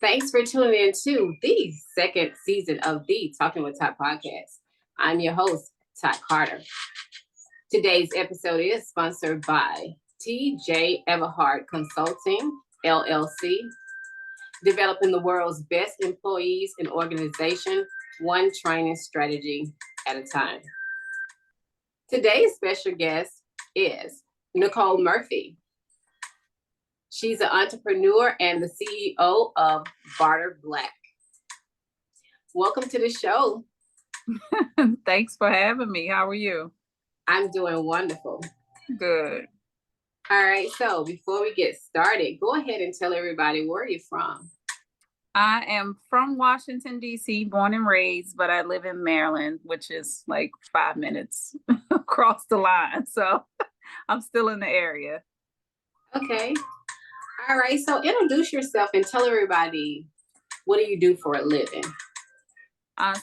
Thanks for tuning in to the second season of the Talking with Top podcast. I'm your host, Todd Carter. Today's episode is sponsored by TJ Everhart Consulting, LLC, developing the world's best employees and organization, one training strategy at a time. Today's special guest is Nicole Murphy. She's an entrepreneur and the CEO of Barter Black. Welcome to the show. Thanks for having me. How are you? I'm doing wonderful. Good. All right. So before we get started, go ahead and tell everybody where you're from. I am from Washington, D.C., born and raised, but I live in Maryland, which is like 5 minutes across the line. So I'm still in the area. Okay. All right. So introduce yourself and tell everybody, what do you do for a living?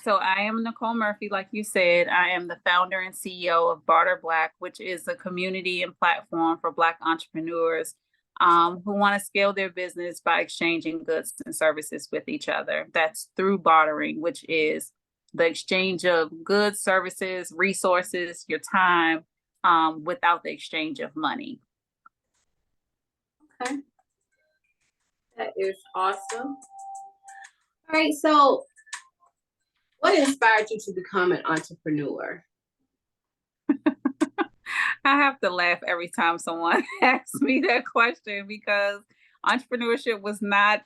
So I am Nicole Murphy, like you said. I am the founder and CEO of Barter Black, which is a community and platform for Black entrepreneurs who want to scale their business by exchanging goods and services with each other. That's through bartering, which is the exchange of goods, services, resources, your time, without the exchange of money. Okay. That is awesome. All right. So what inspired you to become an entrepreneur? I have to laugh every time someone asks me that question because entrepreneurship was not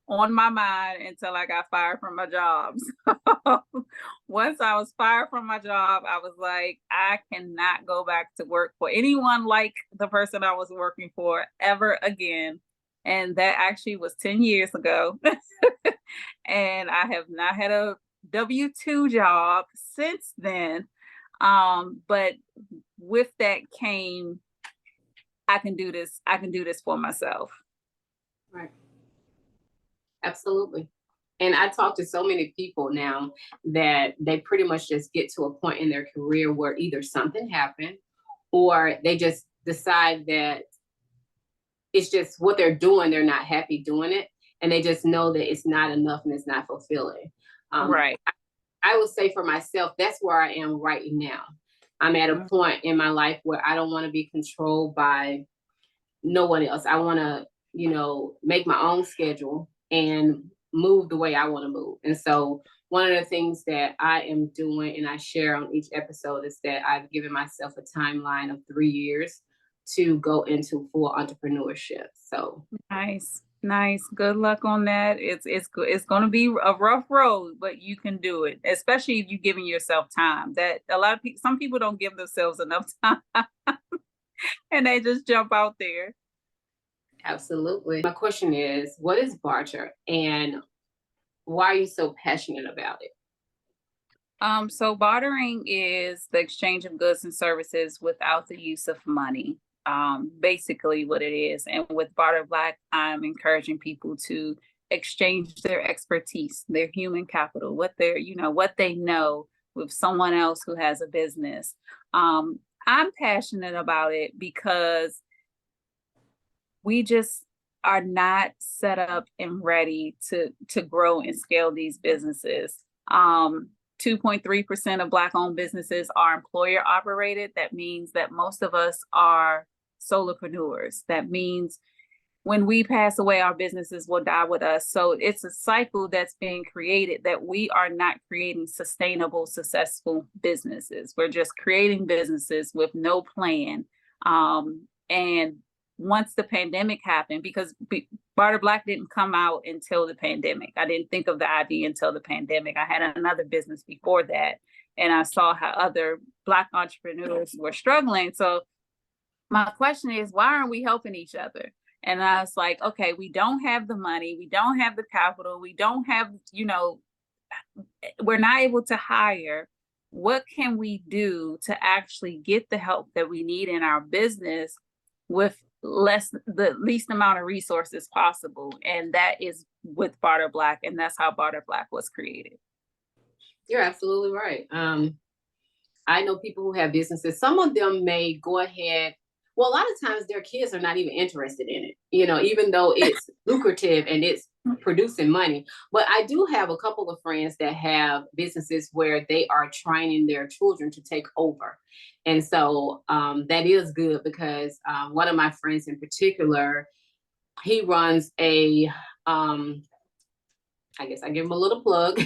on my mind until I got fired from my job. So once I was fired from my job, I was like, I cannot go back to work for anyone like the person I was working for ever again. And that actually was 10 years ago. And I have not had a W-2 job since then. But with that came, I can do this for myself. Right. Absolutely. And I talk to so many people now that they pretty much just get to a point in their career where either something happened or they just decide that it's just what they're doing. They're not happy doing it. And they just know that it's not enough and it's not fulfilling. Right. I would say for myself, that's where I am right now. I'm at a point in my life where I don't want to be controlled by no one else. I want to, make my own schedule and move the way I want to move. And so one of the things that I am doing and I share on each episode is that I've given myself a timeline of 3 years to go into full entrepreneurship. So nice. Good luck on that. It's going to be a rough road, but you can do it, especially if you're giving yourself time. That some people don't give themselves enough time and they just jump out there. Absolutely. My question is, what is barter and why are you so passionate about it? So bartering is the exchange of goods and services without the use of money. Basically what it is. And with Barter Black, I'm encouraging people to exchange their expertise, their human capital, what they know with someone else who has a business. I'm passionate about it because we just are not set up and ready to grow and scale these businesses. 2.3% of Black-owned businesses are employer operated. That means that most of us are solopreneurs. That means when we pass away, our businesses will die with us. So it's a cycle that's being created that we are not creating sustainable, successful businesses. We're just creating businesses with no plan. And once the pandemic happened, because Barter Black didn't come out until the pandemic. I didn't think of the idea until the pandemic. I had another business before that, and I saw how other Black entrepreneurs were struggling. So my question is, why aren't we helping each other? And I was like, okay, we don't have the money. We don't have the capital. We don't have, we're not able to hire. What can we do to actually get the help that we need in our business with the least amount of resources possible? And that is with Barter Black, and that's how Barter Black was created. You're absolutely right. I know people who have businesses. Some of them may go ahead. Well, a lot of times their kids are not even interested in it, even though it's lucrative and it's producing money. But I do have a couple of friends that have businesses where they are training their children to take over. And so that is good because one of my friends in particular, he runs a I guess I give him a little plug,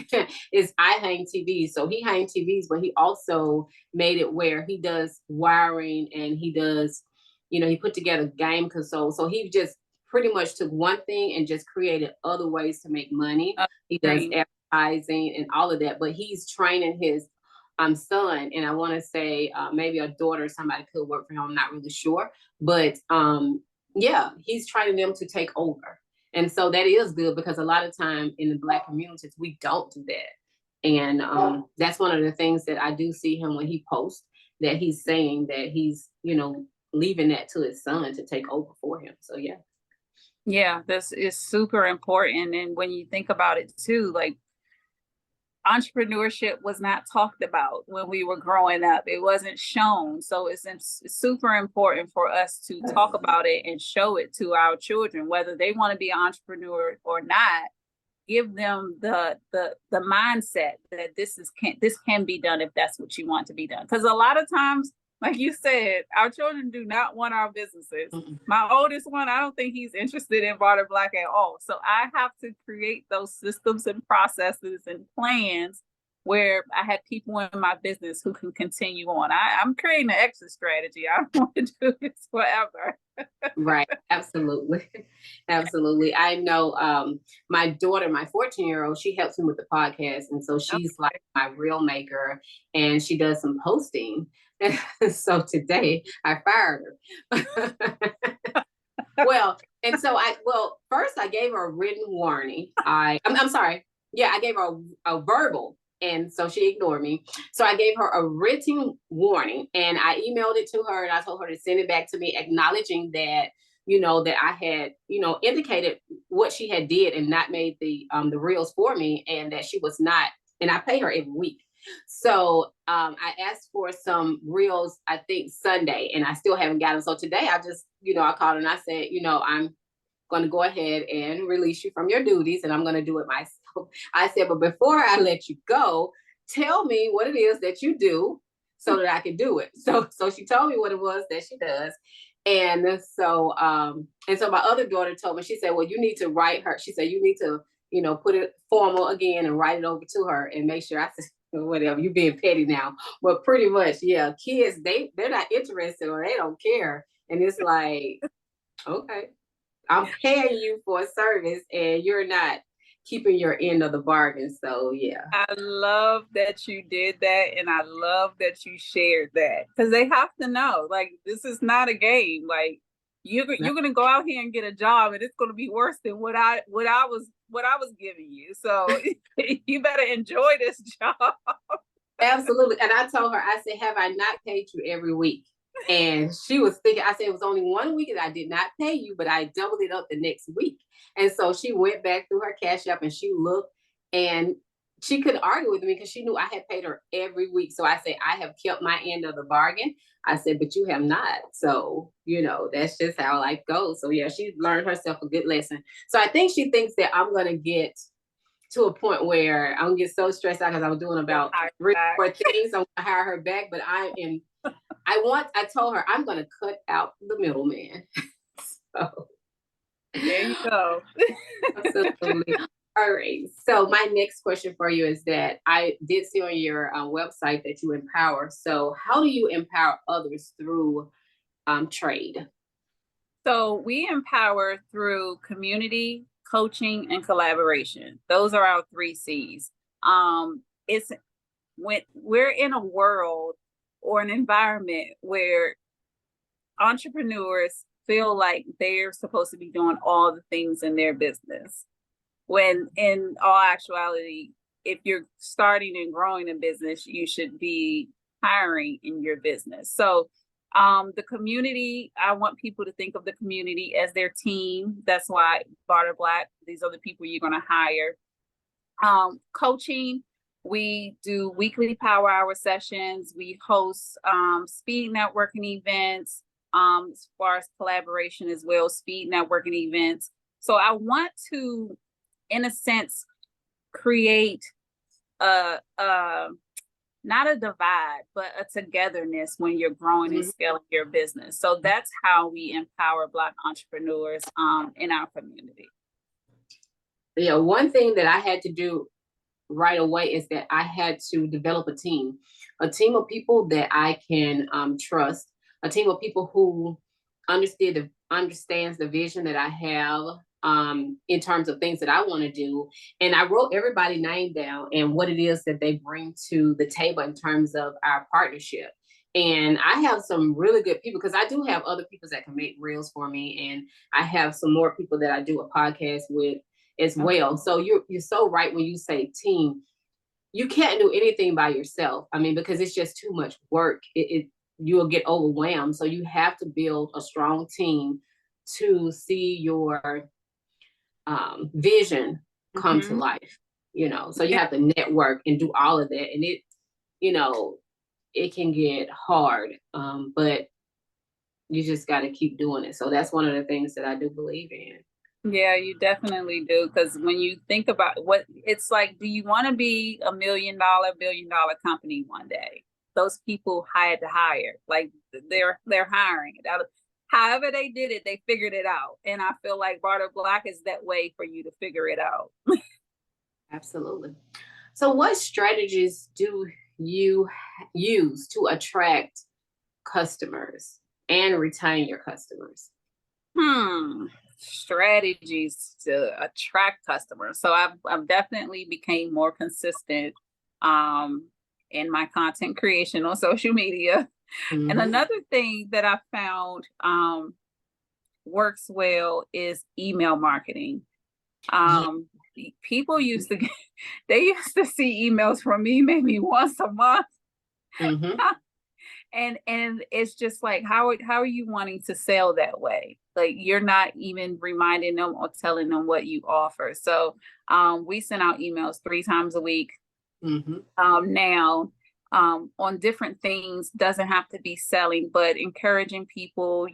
is I Hang TVs. So he hang TVs, but he also made it where he does wiring and he does, he put together game consoles. So he just pretty much took one thing and just created other ways to make money. He does advertising and all of that, but he's training his son, and I want to say maybe a daughter, somebody could work for him. I'm not really sure, but yeah, he's training them to take over. And so that is good because a lot of time in the Black communities, we don't do that. And that's one of the things that I do see him when he posts, that he's saying that he's, leaving that to his son to take over for him. So, yeah. Yeah, this is super important. And when you think about it too, like entrepreneurship was not talked about when we were growing up. It wasn't shown. So it's super important for us to talk about it and show it to our children, whether they want to be an entrepreneur or not. Give them the mindset that this can be done if that's what you want to be done. Because a lot of times, like you said, our children do not want our businesses. My oldest one, I don't think he's interested in Barter Black at all. So I have to create those systems and processes and plans where I have people in my business who can continue on. I'm creating an exit strategy. I don't want to do this forever. Right. Absolutely. Absolutely. I know my daughter, my 14-year-old, she helps me with the podcast. And so she's like my reel maker, and she does some posting. So today I fired her. First I gave her a written warning. I'm sorry. Yeah, I gave her a verbal. And so she ignored me. So I gave her a written warning, and I emailed it to her, and I told her to send it back to me, acknowledging that, that I had, indicated what she had did and not made the reels for me, and that she was not, and I pay her every week. So I asked for some reels, I think Sunday, and I still haven't got them. So today I just, I called and I said, I'm going to go ahead and release you from your duties, and I'm going to do it myself. I said, but before I let you go, tell me what it is that you do so that I can do it. So she told me what it was that she does. And so my other daughter told me, she said, well, you need to write her. She said, you need to, put it formal again and write it over to her and make sure. I said, whatever, you being petty now. But pretty much, yeah, kids, they're not interested or they don't care. And it's like, okay, I'm paying you for a service and you're not keeping your end of the bargain. So yeah. I love that you did that, and I love that you shared that, because they have to know, like, this is not a game. Like you're gonna go out here and get a job, and it's gonna be worse than what I was giving you. So you better enjoy this job. Absolutely. And I told her, I said, have I not paid you every week? And she was thinking, I said, it was only 1 week that I did not pay you, but I doubled it up the next week. And so she went back through her Cash App and she looked, and she couldn't argue with me because she knew I had paid her every week. So I said, I have kept my end of the bargain. I said, but you have not. So, that's just how life goes. So yeah, she learned herself a good lesson. So I think she thinks that I'm going to get to a point where I'm gonna get so stressed out because I was doing about 3 or 4 things. I'm gonna hire her back, but I told her I'm gonna cut out the middleman. So there you go. Absolutely. All right. So my next question for you is that I did see on your website that you empower. So how do you empower others through trade? So we empower through community, coaching, and collaboration. Those are our 3 C's. It's when we're in a world or an environment where entrepreneurs feel like they're supposed to be doing all the things in their business, when in all actuality, if you're starting and growing a business, you should be hiring in your business. So the community, I want people to think of the community as their team. That's why Barter Black, these are the people you're going to hire. Coaching, we do weekly power hour sessions. We host speed networking events, as far as collaboration as well, speed networking events. So I want to in a sense, create a not a divide, but a togetherness when you're growing and scaling your business. So that's how we empower Black entrepreneurs in our community. Yeah, one thing that I had to do right away is that I had to develop a team of people that I can trust, a team of people who understands the vision that I have in terms of things that I want to do. And I wrote everybody's name down and what it is that they bring to the table in terms of our partnership. And I have some really good people because I do have other people that can make reels for me. And I have some more people that I do a podcast with as well. So you're so right when you say team. You can't do anything by yourself. I mean, because it's just too much work. You'll get overwhelmed. So you have to build a strong team to see your vision come to life. So you have to network and do all of that, and it can get hard, but you just got to keep doing it. So that's one of the things that I do believe in. Yeah, you definitely do. Because when you think about what it's like, do you want to be a $1 million, billion company one day? Those people had to hire, like they're hiring. However they did it, they figured it out. And I feel like Barter Black is that way for you to figure it out. Absolutely. So what strategies do you use to attract customers and retain your customers? Strategies to attract customers. So I've definitely became more consistent in my content creation on social media. And another thing that I found works well is email marketing. People used to see emails from me maybe once a month. And it's just like, how are you wanting to sell that way? Like, you're not even reminding them or telling them what you offer. So we send out emails 3 times a week now on different things. Doesn't have to be selling, but encouraging people.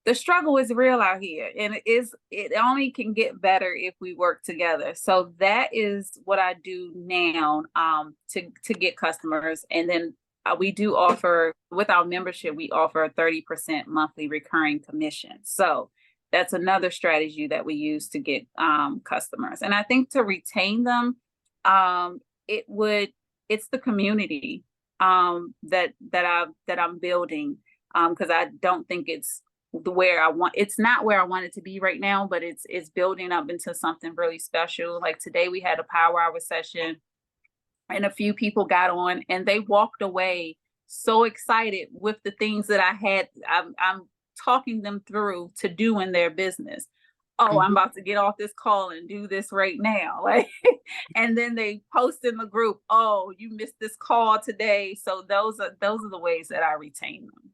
The struggle is real out here, and it only can get better if we work together. So that is what I do now to get customers. And then we do offer, with our membership, we offer a 30% monthly recurring commission. So that's another strategy that we use to get customers. And I think to retain them, it's the community that I'm building, because I don't think it's not where I want it to be right now, but it's building up into something really special. Like today we had a power hour session and a few people got on and they walked away so excited with the things that I'm talking them through to do in their business. Oh, I'm about to get off this call and do this right now. Like, and then they post in the group, oh, you missed this call today. So those are the ways that I retain them.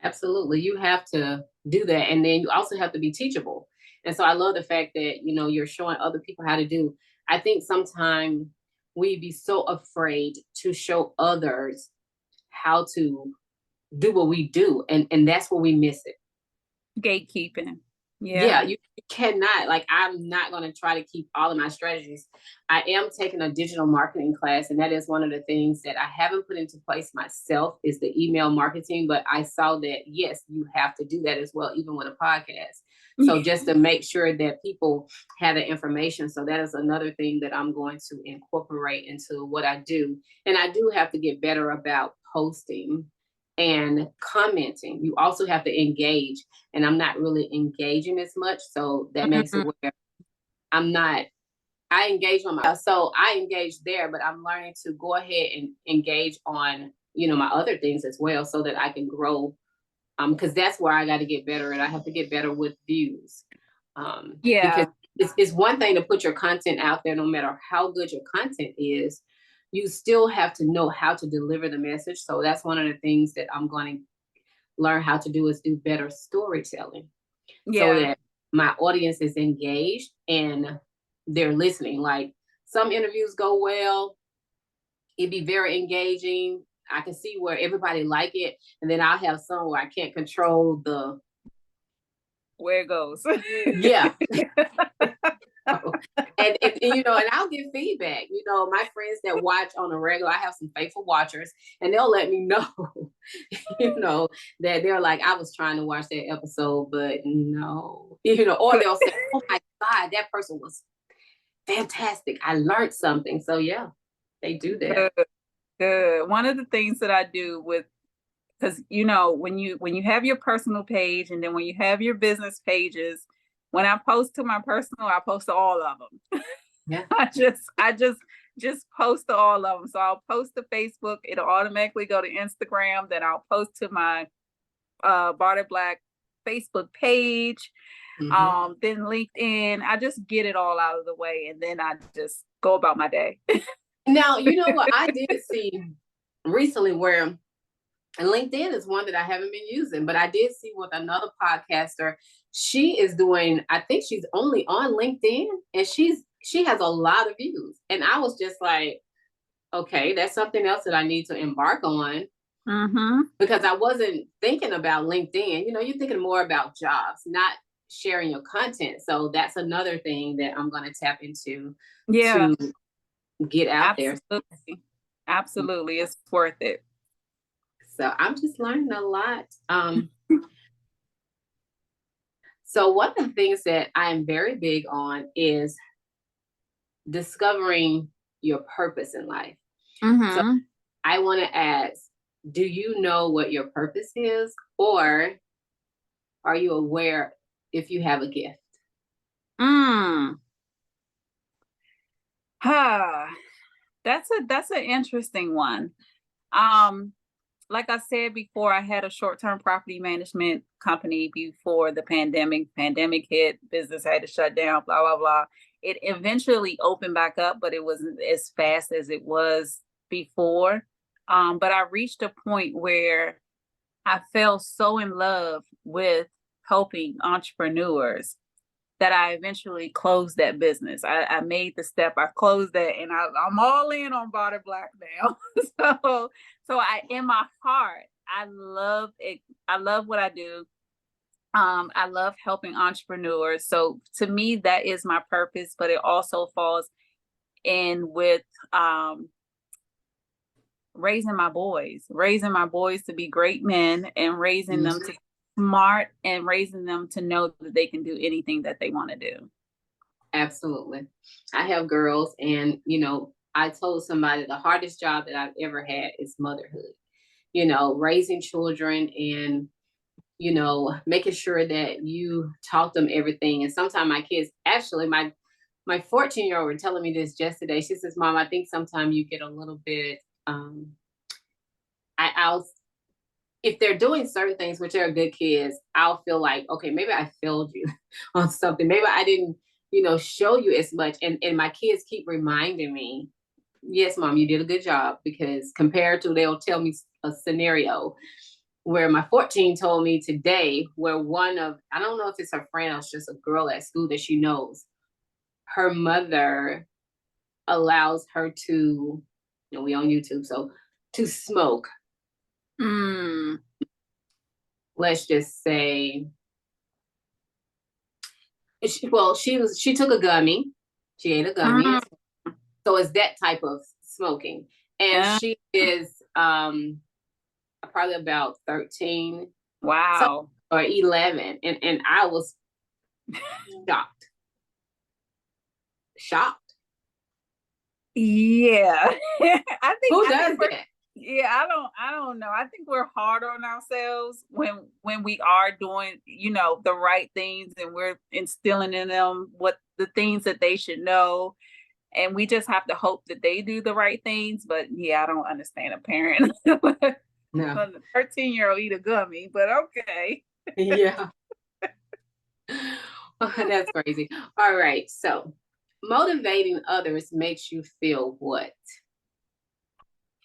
Absolutely. You have to do that. And then you also have to be teachable. And so I love the fact that, you're showing other people how to do. I think sometimes we be so afraid to show others how to do what we do. And that's where we miss it. Gatekeeping. Yeah, you cannot. Like, I'm not going to try to keep all of my strategies. I am taking a digital marketing class, and that is one of the things that I haven't put into place myself is the email marketing. But I saw that, yes, you have to do that as well, even with a podcast. So just to make sure that people have the information. So that is another thing that I'm going to incorporate into what I do. And I do have to get better about posting and commenting. You also have to engage, and I'm not really engaging as much. So that makes it where I engage on so I engage there, but I'm learning to go ahead and engage on, my other things as well so that I can grow. Because that's where I got to get better, and I have to get better with views. Because it's one thing to put your content out there, no matter how good your content is, you still have to know how to deliver the message. So that's one of the things that I'm going to learn how to do is do better storytelling so that my audience is engaged and they're listening. Like, some interviews go well, it'd be very engaging. I can see where everybody like it. And then I'll have some where I can't control where it goes. Yeah. and I'll get feedback. My friends that watch on a regular, I have some faithful watchers, and they'll let me know, that they're like, I was trying to watch that episode, but no, or they'll say, oh my God, that person was fantastic. I learned something. So yeah, they do that. Good. One of the things that I do because when you have your personal page and then when you have your business pages, when I post to my personal, I post to all of them. Yeah. I just post to all of them. So I'll post to Facebook, it'll automatically go to Instagram, then I'll post to my Barter Black Facebook page, then LinkedIn. I just get it all out of the way and then I just go about my day. Now, you know what I did see recently where, and LinkedIn is one that I haven't been using, but I did see with another podcaster, she is doing, I think she's only on LinkedIn, and she has a lot of views. And I was just like, okay, that's something else that I need to embark on. Because I wasn't thinking about LinkedIn. You're thinking more about jobs, not sharing your content. So that's another thing that I'm going to tap into to get out there. Absolutely. It's worth it. So I'm just learning a lot. So one of the things that I am very big on is discovering your purpose in life. So I want to ask, do you know what your purpose is, or are you aware if you have a gift? That's an interesting one. Like I said before, I had a short-term property management company before the pandemic. Pandemic hit, business had to shut down, blah, blah, blah. It eventually opened back up, but it wasn't as fast as it was before. But I reached a point where I fell so in love with helping entrepreneurs that I eventually closed that business. I made the step, I closed that, and I'm all in on Barter Black now. So in my heart, I love it. I love what I do. I love helping entrepreneurs. So to me, that is my purpose, but it also falls in with raising my boys to be great men, and raising them to smart, and raising them to know that they can do anything that they want to do. Absolutely. I have girls, and I told somebody the hardest job that I've ever had is motherhood. Raising children, and making sure that you taught them everything. And sometimes my kids, actually my 14-year-old were telling me this just today. She says, Mom, I think sometimes you get a little bit I'll if they're doing certain things, which are good kids, I'll feel like, okay, maybe I failed you on something. Maybe I didn't, show you as much. And my kids keep reminding me, yes, Mom, you did a good job, because compared to, they'll tell me a scenario where my 14 told me today, where I don't know if it's her friend or it's just a girl at school that she knows, her mother allows her to, we on YouTube, so to smoke. Let's just say, she took a gummy. She ate a gummy. So it's that type of smoking. And she is probably about 13. Wow. Or 11. And I was shocked. Yeah. I think who does that? Yeah, I don't know. I think we're hard on ourselves when we are doing, the right things, and we're instilling in them what the things that they should know. And we just have to hope that they do the right things. But yeah, I don't understand a parent. No. A 13-year-old eat a gummy, but okay. Yeah. That's crazy. All right. So motivating others makes you feel what?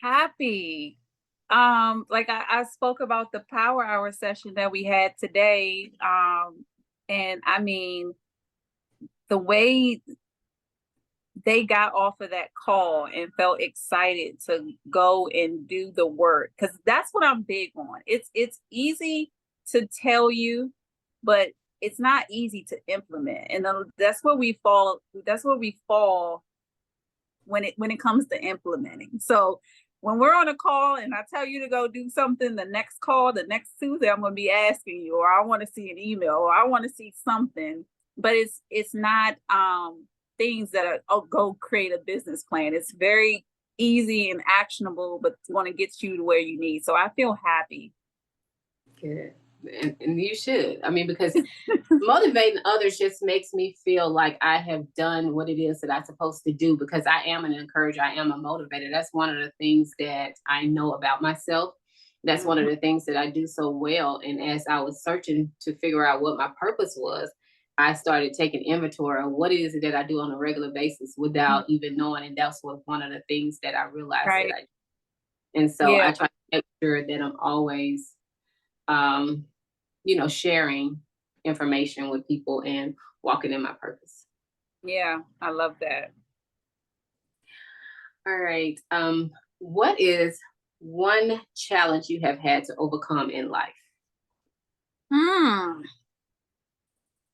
Happy. Like I spoke about the power hour session that we had today. And I mean, the way they got off of that call and felt excited to go and do the work, because that's what I'm big on. It's easy to tell you, but it's not easy to implement. And that's where we fall. That's where we fall when it comes to implementing. So when we're on a call and I tell you to go do something, the next call, the next Tuesday, I'm going to be asking you, or I want to see an email, or I want to see something. But it's not things that are, oh, go create a business plan. It's very easy and actionable, but it's going to get you to where you need. So I feel happy. Good. And you should. I mean, because motivating others just makes me feel like I have done what it is that I'm supposed to do, because I am an encourager. I am a motivator. That's one of the things that I know about myself. That's one of the things that I do so well. And as I was searching to figure out what my purpose was, I started taking inventory of what is it that I do on a regular basis without even knowing. And that's what one of the things that I realized that I do. And so I try to make sure that I'm always sharing information with people and walking in my purpose. Yeah, I love that. All right. What is one challenge you have had to overcome in life?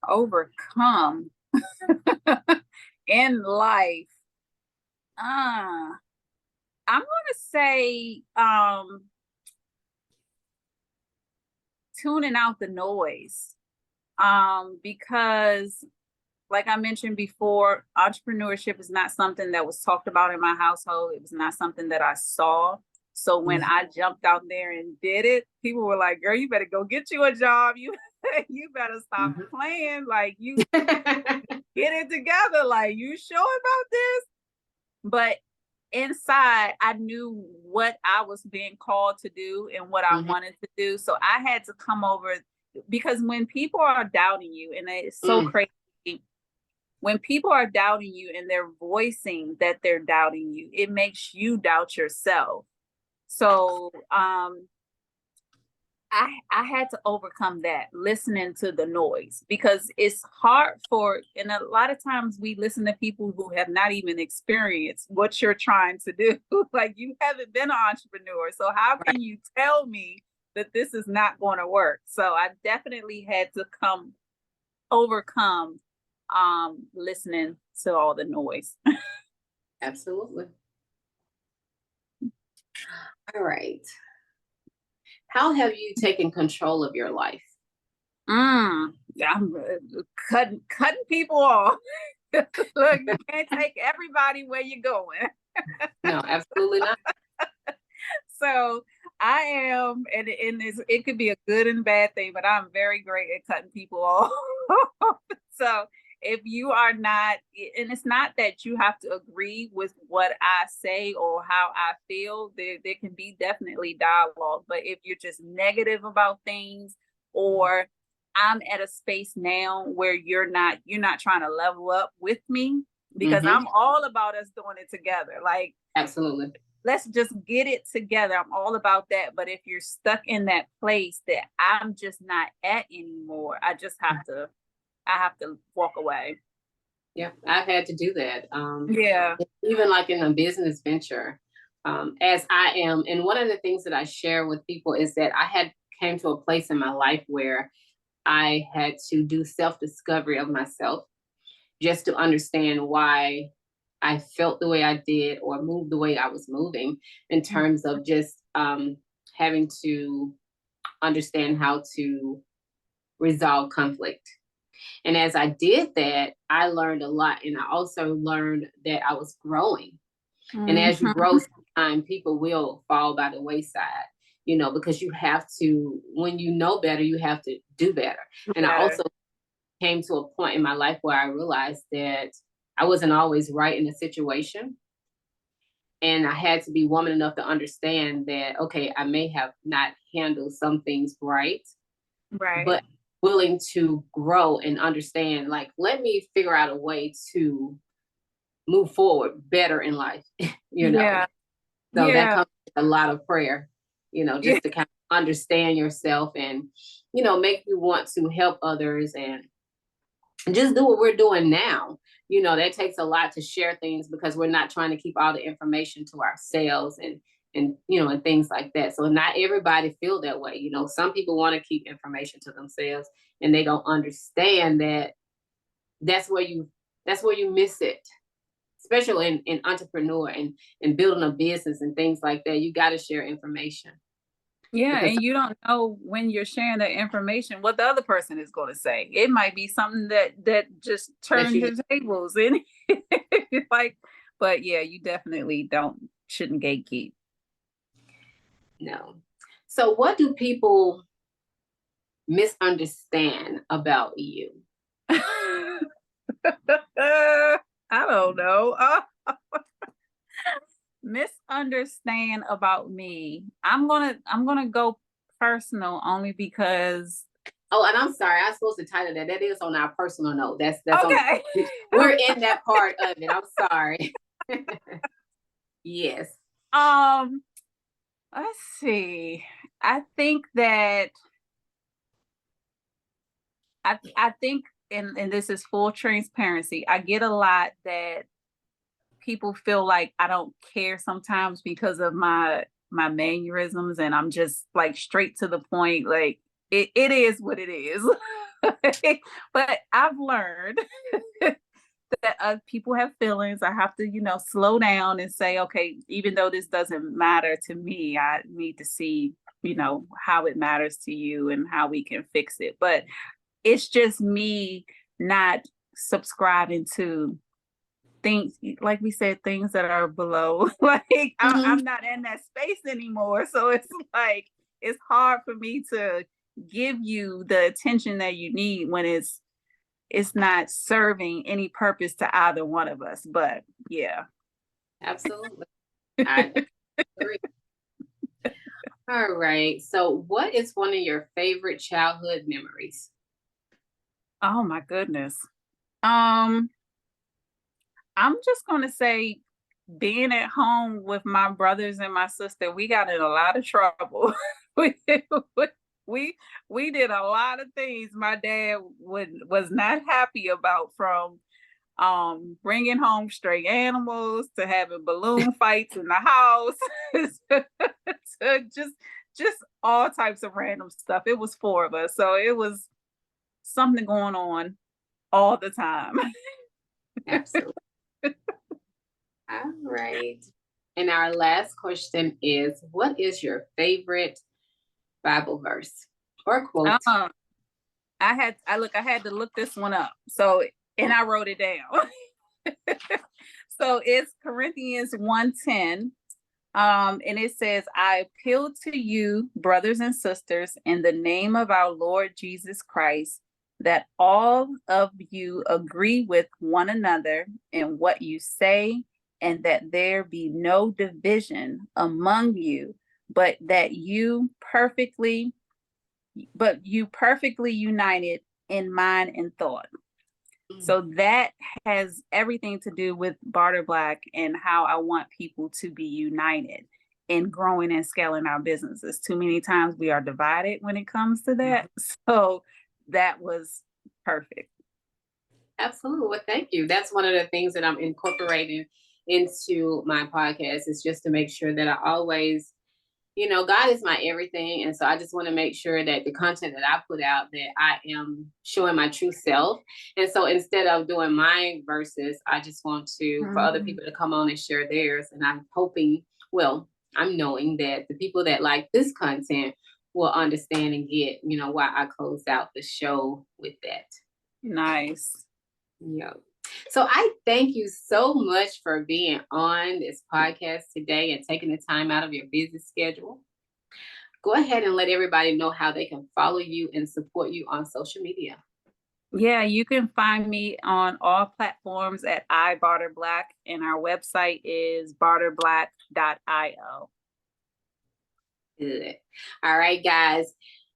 Overcome in life. I'm going to say tuning out the noise. Because like I mentioned before, entrepreneurship is not something that was talked about in my household. It was not something that I saw. So when I jumped out there and did it, people were like, girl, you better go get you a job. You better stop playing. Like, you get it together. Like, you sure about this? But inside, I knew what I was being called to do and what I wanted to do. So I had to come over, because when people are doubting you, and it's so crazy, when people are doubting you and they're voicing that they're doubting you, it makes you doubt yourself. So I had to overcome that, listening to the noise, because it's hard and a lot of times we listen to people who have not even experienced what you're trying to do. Like, you haven't been an entrepreneur. So how can you tell me that this is not going to work? So I definitely had to overcome listening to all the noise. Absolutely. All right. How have you taken control of your life? I'm cutting people off. Look, you can't take everybody where you're going. No, absolutely not. So I am, and it could be a good and bad thing, but I'm very great at cutting people off. So if you are not, and it's not that you have to agree with what I say or how I feel, there can be definitely dialogue. But if you're just negative about things, or I'm at a space now where you're not trying to level up with me, because I'm all about us doing it together. Like, absolutely. Let's just get it together. I'm all about that. But if you're stuck in that place that I'm just not at anymore, I have to walk away. Yeah, I've had to do that. Even like in a business venture, as I am. And one of the things that I share with people is that I came to a place in my life where I had to do self-discovery of myself, just to understand why I felt the way I did or moved the way I was moving, in terms of just having to understand how to resolve conflict. And as I did that, I learned a lot. And I also learned that I was growing. And as you grow, sometimes people will fall by the wayside, because you have to, when you know better, you have to do better. And I also came to a point in my life where I realized that I wasn't always right in a situation. And I had to be woman enough to understand that, okay, I may have not handled some things right. But willing to grow and understand, like, let me figure out a way to move forward better in life. So that comes with a lot of prayer, just to kind of understand yourself and, make you want to help others and just do what we're doing now. That takes a lot to share things, because we're not trying to keep all the information to ourselves and and and things like that. So not everybody feel that way. Some people want to keep information to themselves, and they don't understand that that's where you miss it, especially in entrepreneur and building a business and things like that. You got to share information. Yeah, Because and you don't know when you're sharing that information what the other person is going to say. It might be something that just turns your tables and like, but yeah, you definitely shouldn't gatekeep. No. So what do people misunderstand about you? I don't know. Misunderstand about me. I'm gonna go personal only because. Oh, and I'm sorry, I was supposed to title that. That is on our personal note. That's okay. We're in that part of it. I'm sorry. Yes. Let's see. I think that I think, and this is full transparency, I get a lot that people feel like I don't care sometimes because of my mannerisms, and I'm just like straight to the point. Like it is what it is. But I've learned that people have feelings. I have to, slow down and say, okay, even though this doesn't matter to me, I need to see, how it matters to you and how we can fix it. But it's just me not subscribing to things, like we said, things that are below. Like I'm not in that space anymore. So it's like, it's hard for me to give you the attention that you need when it's not serving any purpose to either one of us. But yeah. Absolutely. I agree. All right. So what is one of your favorite childhood memories? Oh my goodness. I'm just gonna say being at home with my brothers and my sister. We got in a lot of trouble. we did a lot of things my dad was not happy about, from bringing home stray animals to having balloon fights in the house to just all types of random stuff. It was 4 of us, so it was something going on all the time. Absolutely. All right. And our last question is, what is your favorite Bible verse or quote? I had to look this one up. So, and I wrote it down. So it's Corinthians 1:10. And it says, I appeal to you, brothers and sisters, in the name of our Lord Jesus Christ, that all of you agree with one another in what you say, and that there be no division among you, but you perfectly united in mind and thought. So that has everything to do with Barter Black and how I want people to be united in growing and scaling our businesses. Too many times we are divided when it comes to that. So that was perfect. Absolutely. Well, thank you. That's one of the things that I'm incorporating into my podcast, is just to make sure that I always, God is my everything. And so I just want to make sure that the content that I put out, that I am showing my true self. And so instead of doing my verses, I just want for other people to come on and share theirs. And I'm hoping, I'm knowing that the people that like this content will understand and get, why I closed out the show with that. Nice. Yeah. So I thank you so much for being on this podcast today and taking the time out of your busy schedule. Go ahead and let everybody know how they can follow you and support you on social media. Yeah, you can find me on all platforms at Barter Black, and our website is barterblack.io. Good. All right, guys.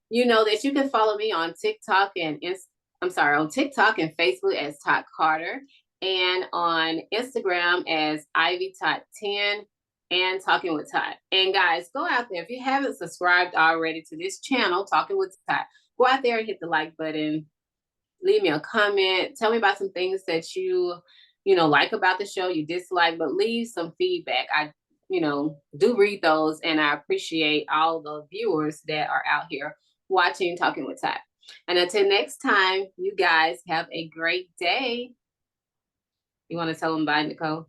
You know that you can follow me on TikTok and on TikTok and Facebook as Todd Carter, and on Instagram as Ivy Todd 10 and Talking with Todd. And guys, go out there. If you haven't subscribed already to this channel, Talking with Todd, go out there and hit the like button. Leave me a comment. Tell me about some things that you like about the show, you dislike, but leave some feedback. do read those. And I appreciate all the viewers that are out here watching Talking with Ty. And until next time, you guys have a great day. You want to tell them bye, Nicole?